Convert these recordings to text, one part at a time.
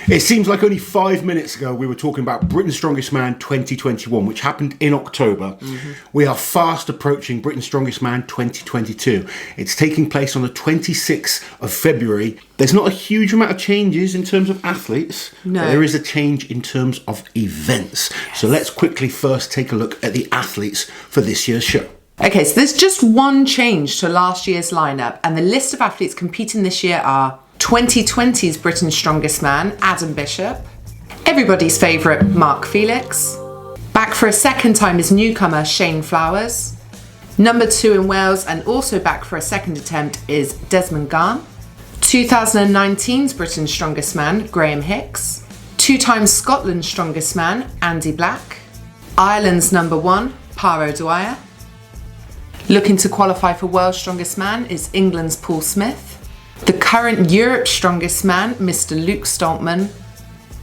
It seems like only 5 minutes ago we were talking about Britain's Strongest Man 2021, which happened in October. We are fast approaching Britain's Strongest Man 2022. It's taking place on the 26th of February. There's not a huge amount of changes in terms of athletes. No. But there is a change in terms of events. Yes. So let's quickly first take a look at the athletes for this year's show. Okay, so there's just one change to last year's lineup, and the list of athletes competing this year are 2020's Britain's Strongest Man, Adam Bishop, everybody's favourite Mark Felix, back for a second time as newcomer Shane Flowers, number 2 in Wales and also back for a second attempt is Desmond Gahan, 2019's Britain's Strongest Man, Graham Hicks, 2 times Scotland's Strongest Man, Andy Black, Ireland's number 1, Paro Dwyer. Looking to qualify for World's Strongest Man is England's Paul Smith. The current Europe's Strongest Man, Mr. Luke Stoltman.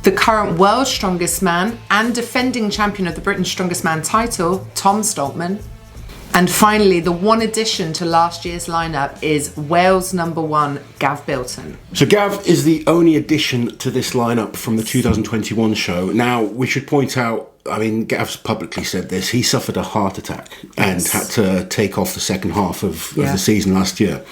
The current World's Strongest Man and defending champion of the Britain's Strongest Man title, Tom Stoltman. And finally, the one addition to last year's lineup is Wales number 1, Gav Bilton. So Gav is the only addition to this lineup from the 2021 show. Now, we should point out, I mean, Gav's publicly said this, he suffered a heart attack and had to take off the second half of the season last year.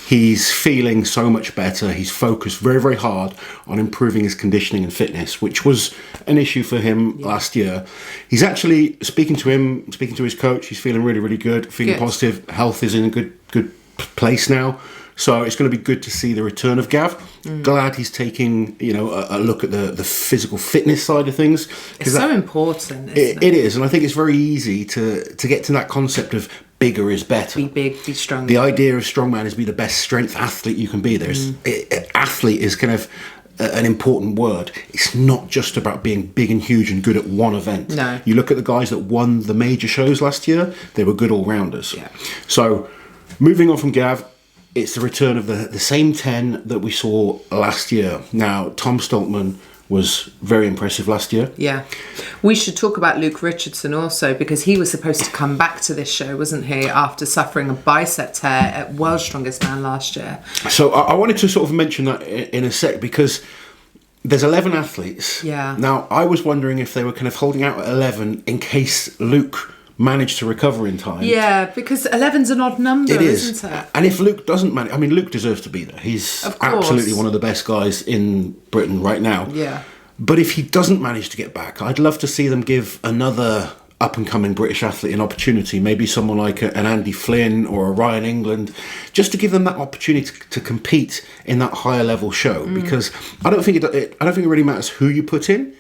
He's feeling so much better. He's focused very, very hard on improving his conditioning and fitness, which was an issue for him last year. He's actually speaking to his coach. He's feeling really, really good, feeling positive. Health is in a good place now. So it's going to be good to see the return of Gav. Glad he's taking, a look at the physical fitness side of things. It's so important, isn't it? It is, and I think it's very easy to get to that concept of bigger is better. Be big, be strong. The idea of strongman is be the best strength athlete you can be. Athlete is kind of an important word. It's not just about being big and huge and good at one event. No. You look at the guys that won the major shows last year, they were good all-rounders. Yeah. So, moving on from Gav, it's the return of the same 10 that we saw last year. Now, Tom Stoltman was very impressive last year. Yeah. We should talk about Luke Richardson also, because he was supposed to come back to this show, wasn't he, after suffering a bicep tear at World's Strongest Man last year. So I wanted to sort of mention that in a sec, because there's 11 athletes. Yeah. Now, I was wondering if they were kind of holding out at 11 in case Luke managed to recover in time. Yeah, because 11's an odd number, isn't it? And if Luke doesn't manage, I mean, Luke deserves to be there. He's absolutely one of the best guys in Britain right now. Yeah. But if he doesn't manage to get back, I'd love to see them give another up-and-coming British athlete an opportunity, maybe someone like an Andy Flynn or a Ryan England, just to give them that opportunity to compete in that higher level show. Because I don't think it really matters who you put in.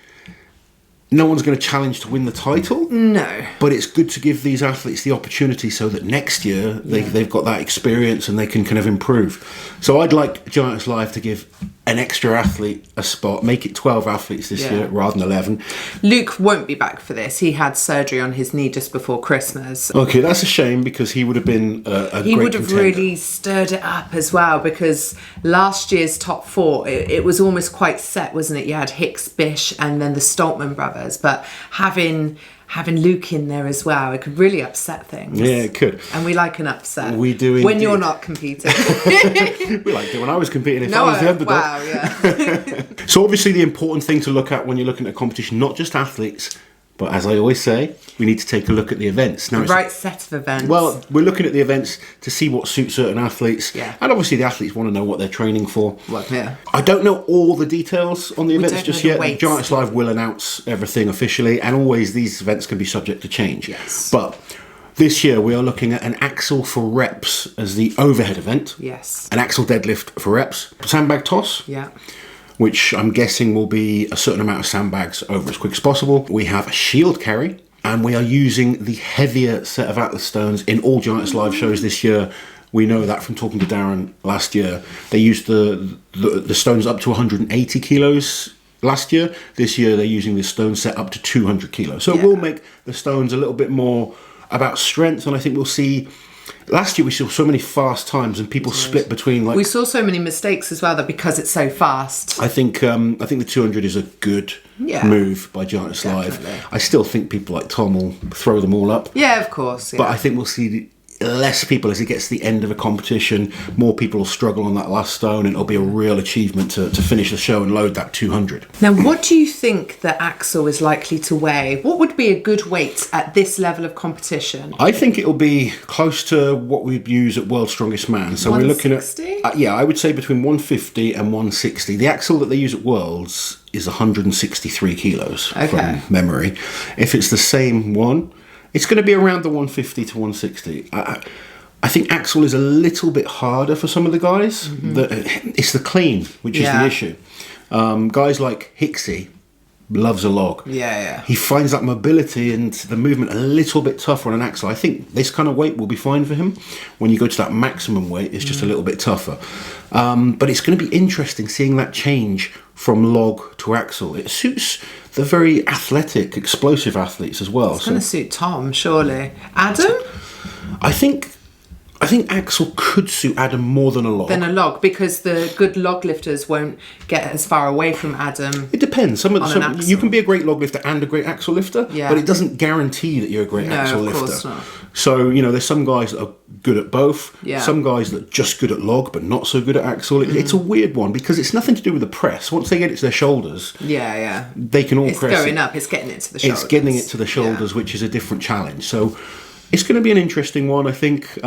No one's going to challenge to win the title. No. But it's good to give these athletes the opportunity so that next year they've got that experience and they can kind of improve. So I'd like Giants Live to give an extra athlete a spot, make it 12 athletes this year rather than 11. Luke won't be back for this. He had surgery on his knee just before Christmas. Okay, that's a shame because he would have been a He great would have contender. really stirred it up as well, because last year's top 4, it was almost quite set, wasn't it? You had Hicks, Bish and then the Stoltman brothers, but having Luke in there as well, it could really upset things. Yeah, it could. And we like an upset. We do when indeed. you're not competing. We liked it when I was competing. I was the underdog. Wow, yeah. So obviously the important thing to look at when you're looking at competition, not just athletes, but as I always say, we need to take a look at the events. Now, The right set of events. Well, we're looking at the events to see what suits certain athletes. Yeah. And obviously the athletes want to know what they're training for. Well, yeah. I don't know all the details on the events don't just know the yet. weights. Giants Live will announce everything officially, and always these events can be subject to change. Yes. But this year we are looking at an axle for reps as the overhead event. Yes. An axle deadlift for reps. Sandbag toss. Yeah. Which I'm guessing will be a certain amount of sandbags over as quick as possible. We have a shield carry, and we are using the heavier set of Atlas stones in all Giants Live shows this year. We know that from talking to Darren last year. They used the stones up to 180 kilos last year. This year they're using the stone set up to 200 kilos. So it will make the stones a little bit more about strength, and I think we'll see. Last year we saw so many fast times and people split between We saw so many mistakes as well, that because it's so fast. I think the 200 is a good move by Giants Live. I still think people like Tom will throw them all up. Yeah, of course. Yeah. But I think we'll see less people, as it gets to the end of a competition, more people will struggle on that last stone, and it'll be a real achievement to finish the show and load that 200. Now, what do you think that Axel is likely to weigh? What would be a good weight at this level of competition? I think it'll be close to what we'd use at World's Strongest Man. So we're looking at, I would say between 150 and 160. The Axel that they use at Worlds is 163 kilos from memory. If it's the same one, it's going to be around the 150 to 160. I think Axel is a little bit harder for some of the guys. It's the clean, which is the issue. Guys like Hicksy loves a log. He finds that mobility and the movement a little bit tougher on an Axel. I think this kind of weight will be fine for him. When you go to that maximum weight, it's just a little bit tougher. But it's going to be interesting seeing that change from log to Axel. It suits the very athletic, explosive athletes as well. It's going to suit Tom, surely. Adam? I think Axel could suit Adam more than a log. Because the good log lifters won't get as far away from Adam. It depends. You can be a great log lifter and a great Axel lifter, but it doesn't guarantee that you're a great Axel lifter. No, of course not. So, there's some guys that are good at both, some guys that are just good at log but not so good at Axel. It's a weird one because it's nothing to do with the press. Once they get it to their shoulders, they can all press it. It's going up, it's getting it to the shoulders. It's getting it to the shoulders, which is a different challenge. So it's going to be an interesting one, I think.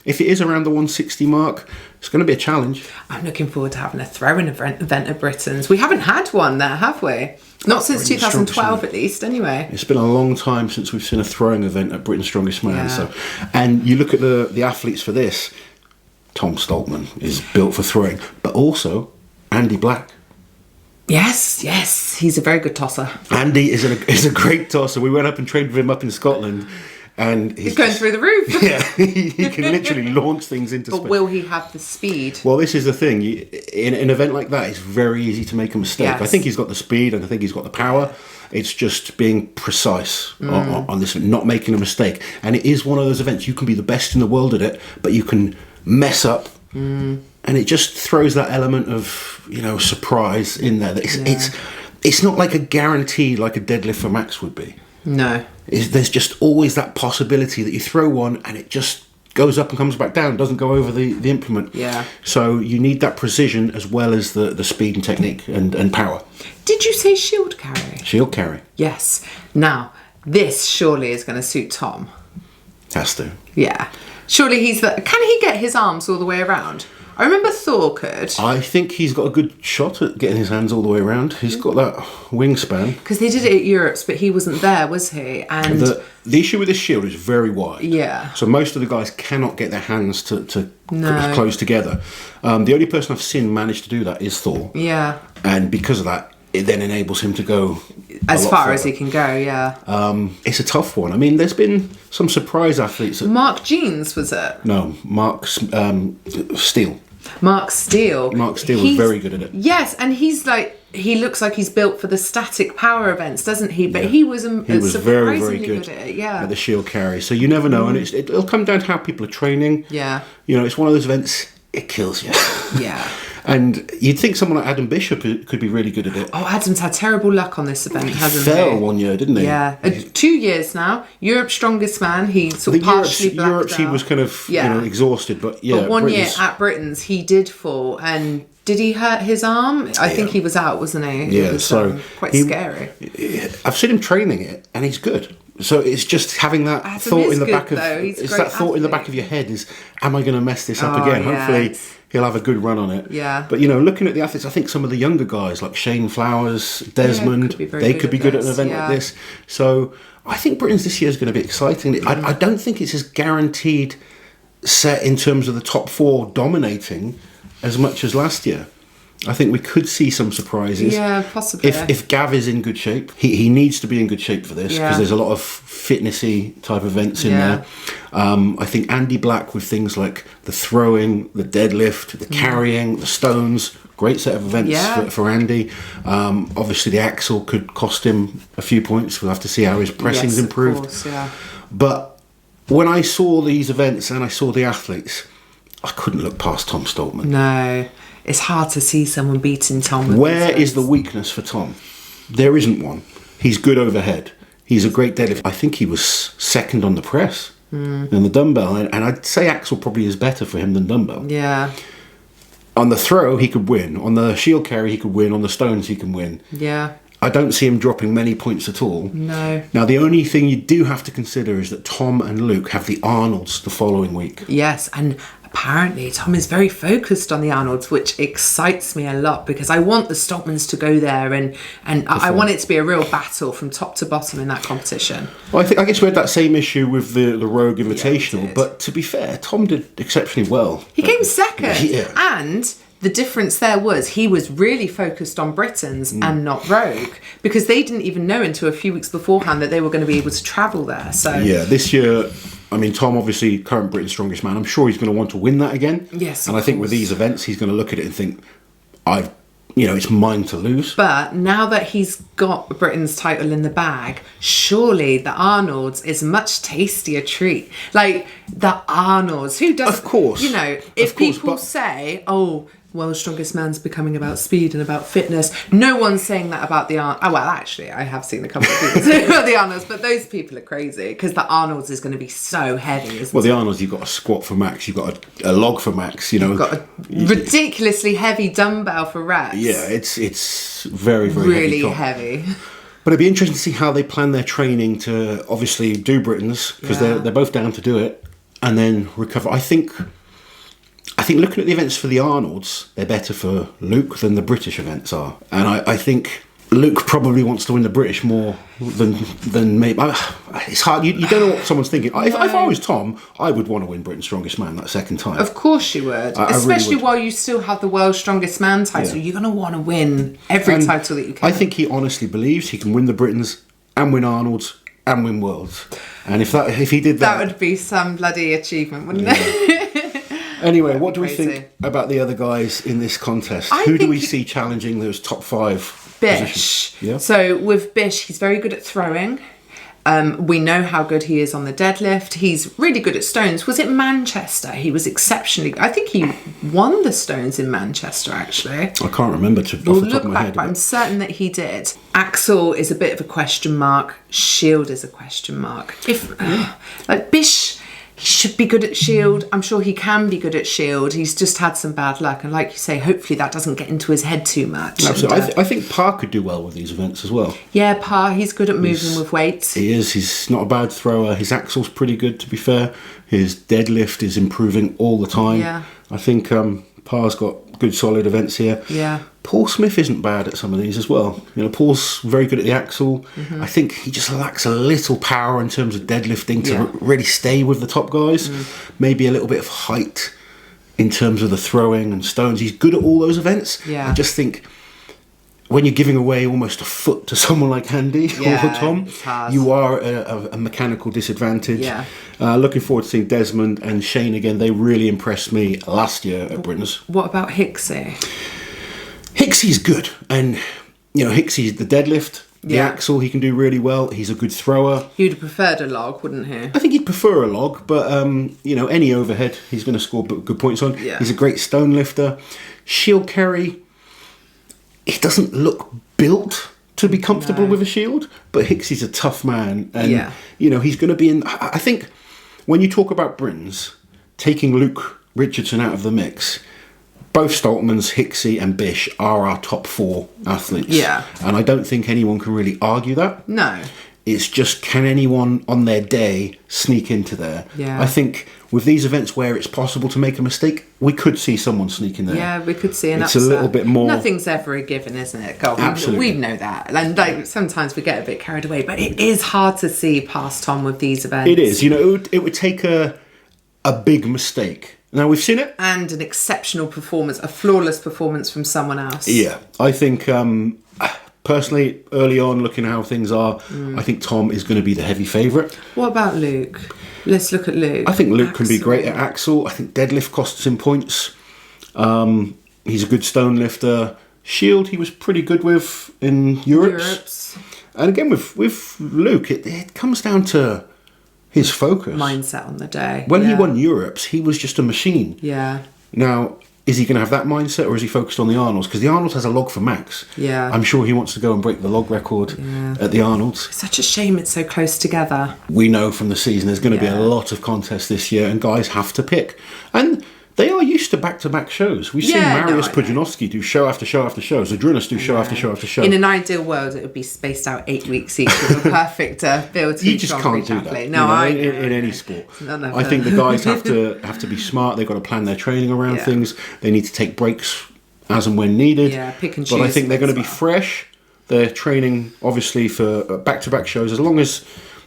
If it is around the 160 mark, it's going to be a challenge. I'm looking forward to having a throwing event at Britain's. We haven't had one there, have we? Not since 2012, at least, anyway. It's been a long time since we've seen a throwing event at Britain's Strongest Man. So, and you look at the athletes for this, Tom Stoltman is built for throwing, but also Andy Black. Yes, he's a very good tosser. Andy is a great tosser. We went up and trained with him up in Scotland. And he's going through the roof. He can literally launch things into space. But will he have the speed? Well, this is the thing. In an event like that, it's very easy to make a mistake. I think he's got the speed and I think he's got the power. It's just being precise on this, not making a mistake. And it is one of those events. You can be the best in the world at it, but you can mess up. And it just throws that element of, surprise in there. It's not like a guarantee like a deadlift for Max would be. No. There's just always that possibility that you throw one and it just goes up and comes back down, doesn't go over the implement. So you need that precision as well as the speed and technique and power. Did you say shield carry? Shield carry. Yes. Now, this surely is going to suit Tom. Has to. Yeah. Surely can he get his arms all the way around? I remember Thor could. I think he's got a good shot at getting his hands all the way around. He's got that wingspan. Because they did it at Europe's, but he wasn't there, was he? And the issue with this shield is very wide. Yeah. So most of the guys cannot get their hands to close together. The only person I've seen manage to do that is Thor. Yeah. And because of that, it then enables him to go as far as he can go. It's a tough one. I mean, there's been some surprise athletes. Mark Jeans, was it? No, Mark Steele. Mark Steele. Mark Steele was very good at it. Yes, and he looks like he's built for the static power events, doesn't he? But he was very, very good at it. Yeah. At the shield carry. So you never know, and it'll come down to how people are training. Yeah. It's one of those events. It kills you. Yeah. And you'd think someone like Adam Bishop could be really good at it. Oh, Adam's had terrible luck on this event, hasn't he? He fell one year, didn't he? Yeah. 2 years now. Europe's Strongest Man. He sort of partially blacked Europe's out. he was kind of exhausted, but yeah. But one year at Britain's, he did fall. And did he hurt his arm? I think he was out, wasn't he? Yeah, it was, so quite scary. I've seen him training it, and he's good. So it's just having that thought in the back of thought in the back of your head is, am I going to mess this up again? Hopefully he'll have a good run on it. Yeah. But looking at the athletes, I think some of the younger guys like Shane Flowers, Desmond, they could be good at an event like this. So I think Britain's this year is going to be exciting. I don't think it's as guaranteed set in terms of the top four dominating as much as last year. I think we could see some surprises. Yeah, possibly. If Gav is in good shape, he needs to be in good shape for this because there's a lot of fitnessy type events in there. I think Andy Black with things like the throwing, the deadlift, the carrying, the stones, great set of events for Andy. Obviously, the Axel could cost him a few points. We'll have to see how his pressing's improved. Of course, yeah. But when I saw these events and I saw the athletes, I couldn't look past Tom Stoltman. No. It's hard to see someone beating Tom. Where is the weakness for Tom? There isn't one. He's good overhead. He's a great deadlift. I think he was second on the press than the dumbbell. And I'd say Axel probably is better for him than dumbbell. Yeah. On the throw, he could win. On the shield carry, he could win. On the stones, he can win. Yeah. I don't see him dropping many points at all. No. Now, the only thing you do have to consider is that Tom and Luke have the Arnolds the following week. Yes, and apparently Tom is very focused on the Arnolds, which excites me a lot because I want the Stoltmans to go there and I want it to be a real battle from top to bottom in that competition. Well, I guess we had that same issue with the Rogue Invitational, Yeah, but to be fair, Tom did exceptionally well. He came second, Yeah. and the difference there was he was really focused on Britons and not Rogue because they didn't even know until a few weeks beforehand that they were going to be able to travel there. So yeah, this year, I mean, Tom, obviously, current Britain's strongest man. I'm sure he's going to want to win that again. Yes, and I think with these events, he's going to look at it and think, it's mine to lose. But now that he's got Britain's title in the bag, surely the Arnolds is a much tastier treat. Like the Arnolds, who does? Of course, if people say, "Oh, World's Strongest Man's becoming about speed and about fitness," no one's saying that about the Arnolds. Oh, well, actually, I have seen a couple of people say about the Arnolds, but those people are crazy because the Arnolds is going to be so heavy. Isn't The Arnolds, you've got a squat for max, you've got a log for max. You've got a ridiculously heavy dumbbell for reps. Yeah, it's very, very really heavy. But it'd be interesting to see how they plan their training to obviously do Britain's because they're both down to do it and then recover. I think looking at the events for the Arnolds, they're better for Luke than the British events are. And I think Luke probably wants to win the British more than maybe. It's hard. You don't know what someone's thinking. If I was Tom, I would want to win Britain's Strongest Man that second time. Of course you would. Especially really would. While you still have the World's Strongest Man title. You're going to want to win every title that you can. I think he honestly believes he can win the Britain's and win Arnold's and win Worlds. And if he did that... That would be some bloody achievement, wouldn't it? Anyway, what do we think about the other guys in this contest? Who do we see challenging those top 5 Bish. positions? Yeah. So with Bish, he's very good at throwing. We know how good he is on the deadlift. He's really good at stones. Was it Manchester? He was exceptionally good. I think he won the stones in Manchester, actually. I can't remember off the top of my head. But I'm certain that he did. Axel is a bit of a question mark. Shield is a question mark. Like Bish... He should be good at shield. I'm sure he can be good at shield. He's just had some bad luck. And like you say, hopefully that doesn't get into his head too much. Absolutely. I think Parr could do well with these events as well. Yeah, Parr, he's good at moving with weights. He is. He's not a bad thrower. His axle's pretty good, to be fair. His deadlift is improving all the time. Yeah. I think Parr's got good solid events here. Yeah. Paul Smith isn't bad at some of these as well. Paul's very good at the axle. Mm-hmm. I think he just lacks a little power in terms of deadlifting to really stay with the top guys. Maybe a little bit of height in terms of the throwing and stones. He's good at all those events. Yeah. I just think when you're giving away almost a foot to someone like Andy or Tom, you are a mechanical disadvantage. Yeah. Looking forward to seeing Desmond and Shane again. They really impressed me last year at Britain's. What about Hicksy? Hicksy's good, and Hicksy's the deadlift, the axle. He can do really well. He's a good thrower. You'd have preferred a log, wouldn't he? I think he'd prefer a log, but any overhead he's going to score good points on. Yeah. He's a great stone lifter. Shield carry. He doesn't look built to be comfortable with a shield, but Hicksy's a tough man, and he's going to be in. I think when you talk about Britain's, taking Luke Richardson out of the mix. Both Stoltmans, Hicksy and Bish are our top 4 athletes. Yeah. And I don't think anyone can really argue that. No. It's just, can anyone on their day sneak into there? Yeah. I think with these events where it's possible to make a mistake, we could see someone sneak in there. Yeah, we could see an upset. It's a little bit more... Nothing's ever a given, isn't it? God, Absolutely. We know that. And sometimes we get a bit carried away, but it is hard to see past Tom with these events. It is. It would take a big mistake. Now, we've seen it. And an exceptional performance, a flawless performance from someone else. Yeah. I think, personally, early on, looking at how things are, I think Tom is going to be the heavy favourite. What about Luke? Let's look at Luke. I think Luke can be great at axle. I think deadlift costs him points. He's a good stone lifter. Shield, he was pretty good with in Europes. And again, with Luke, it comes down to... his focus. Mindset on the day. When he won Europes, he was just a machine. Yeah. Now, is he going to have that mindset, or is he focused on the Arnolds? Because the Arnolds has a log for Max. Yeah. I'm sure he wants to go and break the log record at the Arnolds. It's such a shame it's so close together. We know from the season there's going to be a lot of contests this year, and guys have to pick. And they are used to back-to-back shows. We've seen Mariusz Pudzianowski do show after show after show. Zadrunas do show after show after show. In an ideal world, it would be spaced out 8 weeks each with a perfect build to You just can't do that. No, in any sport. I think the guys have to be smart. They've got to plan their training around things. They need to take breaks as and when needed. Yeah, pick and choose. But I think they're going to be fresh. They're training, obviously, for back-to-back shows. As long as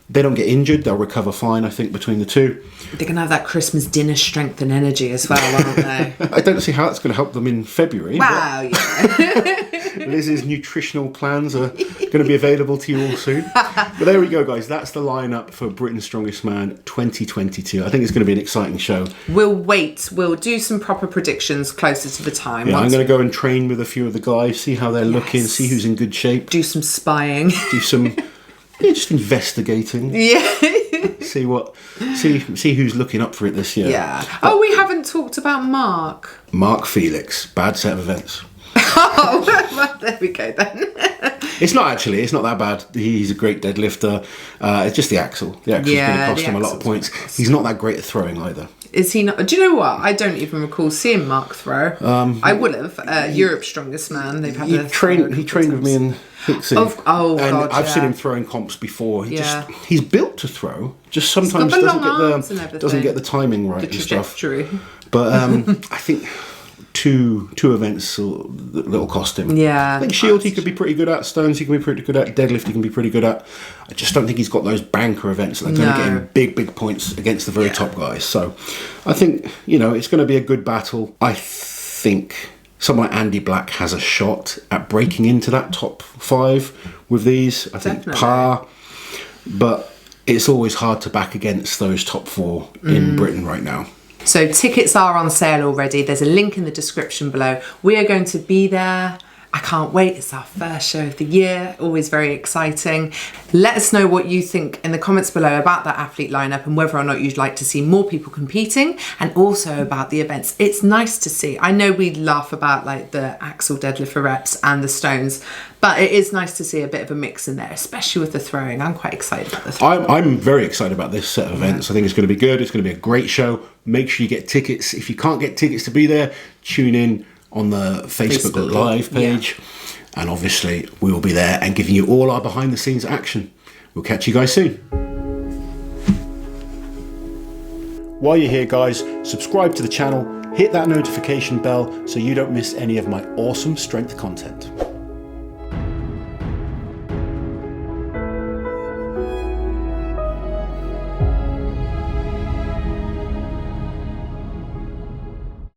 they don't get injured, they'll recover fine, I think, between the two. They're going to have that Christmas dinner strength and energy as well, aren't they? I don't see how that's going to help them in February. Wow, Liz's nutritional plans are going to be available to you all soon. But there we go, guys. That's the lineup for Britain's Strongest Man 2022. I think it's going to be an exciting show. We'll wait. We'll do some proper predictions closer to the time. Yeah, I'm going to go and train with a few of the guys, see how they're looking, see who's in good shape. Do some spying. Do some... just investigating. Yeah. see who's looking up for it this year. Yeah. Oh, we haven't talked about Mark. Mark Felix. Bad set of events. Oh, well, there we go then. It's not that bad. He's a great deadlifter. It's just the axle. The axle's going to cost him a lot of points. He's not that great at throwing either. Is he not? Do you know what? I don't even recall seeing Mark throw. I would have. Europe's Strongest Man. They've had he trained with me in Hicks. I've seen him throwing comps before. He's built to throw. Just sometimes doesn't get the timing right and stuff. But I think two events that'll cost him. Yeah. I think Shield he could be pretty good at. Stones he can be pretty good at. Deadlift he can be pretty good at. I just don't think he's got those banker events that are going to get him big points against the very top guys. So I think, it's going to be a good battle. I think someone like Andy Black has a shot at breaking into that top 5 with these. I think par. But it's always hard to back against those top 4 in Britain right now. So tickets are on sale already. There's a link in the description below. We are going to be there. I can't wait. It's our first show of the year. Always very exciting. Let us know what you think in the comments below about that athlete lineup and whether or not you'd like to see more people competing, and also about the events. It's nice to see. I know we laugh about like the axle deadlift for reps and the stones, but it is nice to see a bit of a mix in there, especially with the throwing. I'm quite excited about the throwing. I'm very excited about this set of events. I think it's going to be good. It's going to be a great show. Make sure you get tickets. If you can't get tickets to be there, tune in on the Facebook Live page. And obviously we will be there and giving you all our behind the scenes action. We'll catch you guys soon. While you're here, guys, subscribe to the channel, hit that notification bell so you don't miss any of my awesome strength content.